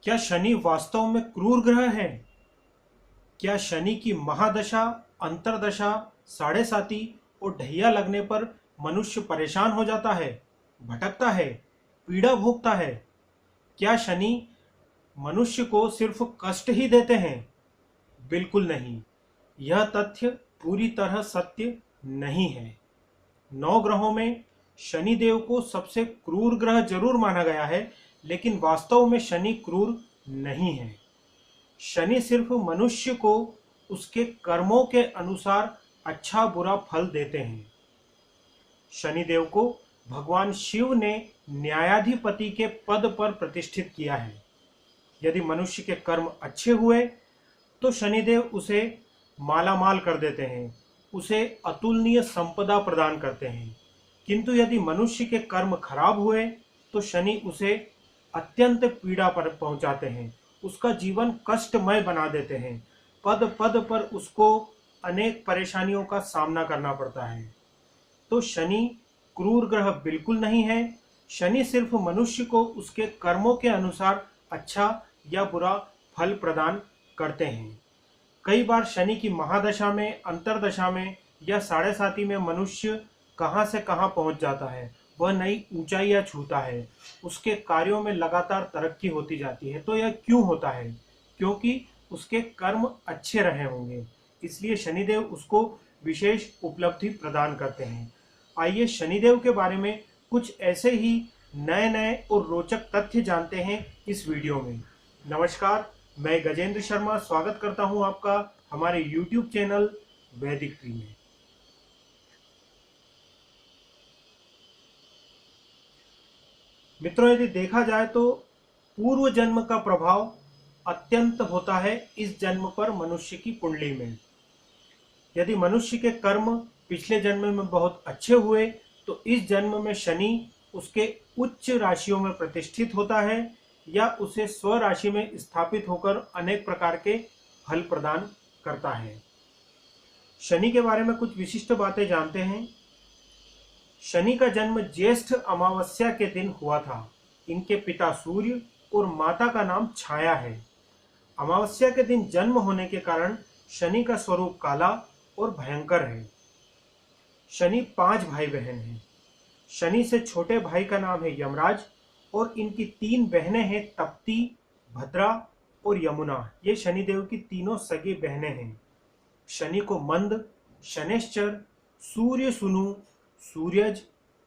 क्या शनि वास्तव में क्रूर ग्रह है? क्या शनि की महादशा, अंतर्दशा, साढ़े साती और ढैया लगने पर मनुष्य परेशान हो जाता है, भटकता है, पीड़ा भोगता है? क्या शनि मनुष्य को सिर्फ कष्ट ही देते हैं? बिल्कुल नहीं। यह तथ्य पूरी तरह सत्य नहीं है। 9 ग्रहों में शनिदेव को सबसे क्रूर ग्रह जरूर माना गया है, लेकिन वास्तव में शनि क्रूर नहीं है। शनि सिर्फ मनुष्य को उसके कर्मों के अनुसार अच्छा बुरा फल देते हैं। शनिदेव को भगवान शिव ने न्यायाधिपति के पद पर प्रतिष्ठित किया है। यदि मनुष्य के कर्म अच्छे हुए तो शनिदेव उसे मालामाल कर देते हैं, उसे अतुलनीय संपदा प्रदान करते हैं। किंतु यदि मनुष्य के कर्म खराब हुए तो शनि उसे अत्यंत पीड़ा पर पहुंचाते हैं, उसका जीवन कष्टमय बना देते हैं। पद पद पर उसको अनेक परेशानियों का सामना करना पड़ता है। तो शनि क्रूर ग्रह बिल्कुल नहीं है। शनि सिर्फ मनुष्य को उसके कर्मों के अनुसार अच्छा या बुरा फल प्रदान करते हैं। कई बार शनि की महादशा में, अंतरदशा में या साढ़े साती में मनुष्य कहां से कहां पहुंच जाता है, वह नई ऊंचाइयां छूता है, उसके कार्यों में लगातार तरक्की होती जाती है। तो यह क्यों होता है? क्योंकि उसके कर्म अच्छे रहे होंगे, इसलिए शनिदेव उसको विशेष उपलब्धि प्रदान करते हैं। आइए शनिदेव के बारे में कुछ ऐसे ही नए नए और रोचक तथ्य जानते हैं इस वीडियो में। नमस्कार, मैं गजेंद्र शर्मा स्वागत करता हूं आपका हमारे YouTube चैनल वैदिक ट्री में। मित्रों, यदि देखा जाए तो पूर्व जन्म का प्रभाव अत्यंत होता है इस जन्म पर मनुष्य की कुंडली में। यदि मनुष्य के कर्म पिछले जन्म में बहुत अच्छे हुए तो इस जन्म में शनि उसके उच्च राशियों में प्रतिष्ठित होता है या उसे स्व राशि में स्थापित होकर अनेक प्रकार के फल प्रदान करता है। शनि के बारे में कुछ विशिष्ट बातें जानते हैं। शनि का जन्म ज्येष्ठ अमावस्या के दिन हुआ था। इनके पिता सूर्य और माता का नाम छाया है। अमावस्या के दिन जन्म होने के कारण शनि का स्वरूप काला और भयंकर है। शनि 5 भाई बहन हैं। शनि से छोटे भाई का नाम है यमराज और इनकी 3 बहनें हैं, तप्ती, भद्रा और यमुना। ये शनिदेव की तीनों सगी बहनें हैं। शनि को मंद, शनैश्चर, सूर्य सुनु, सूर्यज,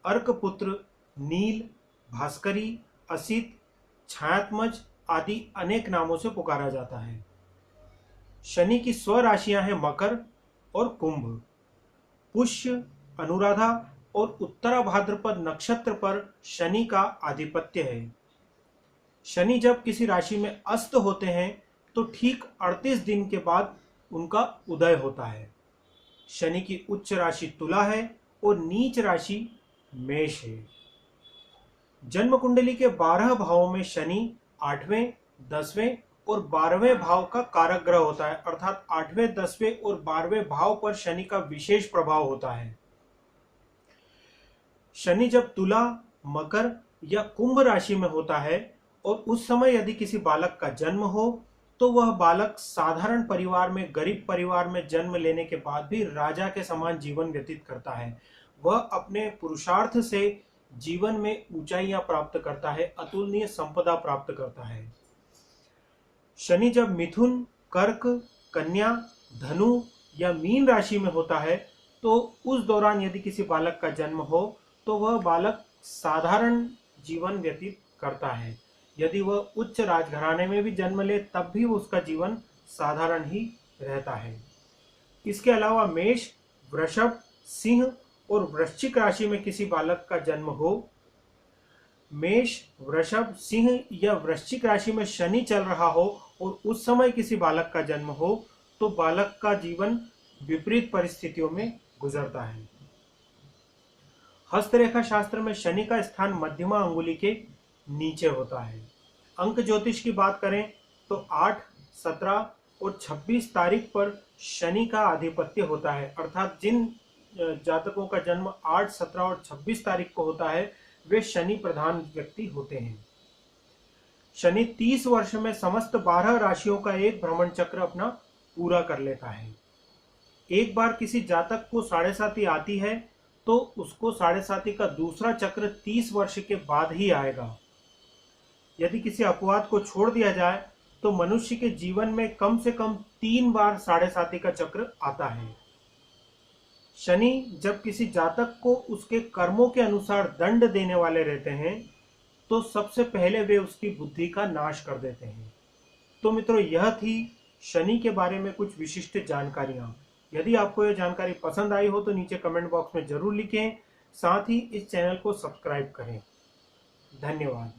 अर्कपुत्र, नील, भास्करी, असित, छायात्मज आदि अनेक नामों से पुकारा जाता है। शनि की स्व राशियां हैं मकर और कुंभ। पुष्य, अनुराधा और उत्तरा भाद्रपद नक्षत्र पर शनि का आधिपत्य है। शनि जब किसी राशि में अस्त होते हैं तो ठीक 38 दिन के बाद उनका उदय होता है। शनि की उच्च राशि तुला है और नीच राशि मेष है। जन्म कुंडली के 12 भावों में शनि 8वें, 10वें और 12वें भाव का कारक ग्रह होता है, अर्थात 8वें, 10वें और 12वें भाव पर शनि का विशेष प्रभाव होता है। शनि जब तुला, मकर या कुंभ राशि में होता है और उस समय यदि किसी बालक का जन्म हो तो वह बालक साधारण परिवार में, गरीब परिवार में जन्म लेने के बाद भी राजा के समान जीवन व्यतीत करता है। वह अपने पुरुषार्थ से जीवन में ऊंचाइयां प्राप्त करता है, अतुलनीय संपदा प्राप्त करता है। शनि जब मिथुन, कर्क, कन्या, धनु या मीन राशि में होता है तो उस दौरान यदि किसी बालक का जन्म हो तो वह बालक साधारण जीवन व्यतीत करता है। यदि वह उच्च राजघराने में भी जन्म ले तब भी उसका जीवन साधारण ही रहता है। इसके अलावा मेष, वृषभ, सिंह और वृश्चिक राशि में किसी बालक का जन्म हो, मेष, वृषभ, सिंह या वृश्चिक राशि में शनि चल रहा हो और उस समय किसी बालक का जन्म हो तो बालक का जीवन विपरीत परिस्थितियों में गुजरता है। हस्तरेखा शास्त्र में शनि का स्थान मध्यमा अंगुली के नीचे होता है। अंक ज्योतिष की बात करें तो 8, 17 और 26 तारीख पर शनि का आधिपत्य होता है, अर्थात जिन जातकों का जन्म 8, 17 और 26 तारीख को होता है वे शनि प्रधान व्यक्ति होते हैं। शनि 30 वर्ष में समस्त 12 राशियों का एक भ्रमण चक्र अपना पूरा कर लेता है। एक बार किसी जातक को साढ़े साती आती है तो उसको साढ़े साती का दूसरा चक्र 30 वर्ष के बाद ही आएगा। यदि किसी अपवाद को छोड़ दिया जाए तो मनुष्य के जीवन में कम से कम 3 बार साढ़े साती का चक्र आता है। शनि जब किसी जातक को उसके कर्मों के अनुसार दंड देने वाले रहते हैं तो सबसे पहले वे उसकी बुद्धि का नाश कर देते हैं। तो मित्रों, यह थी शनि के बारे में कुछ विशिष्ट जानकारियां। यदि आपको यह जानकारी पसंद आई हो तो नीचे कमेंट बॉक्स में जरूर लिखें। साथ ही इस चैनल को सब्सक्राइब करें। धन्यवाद।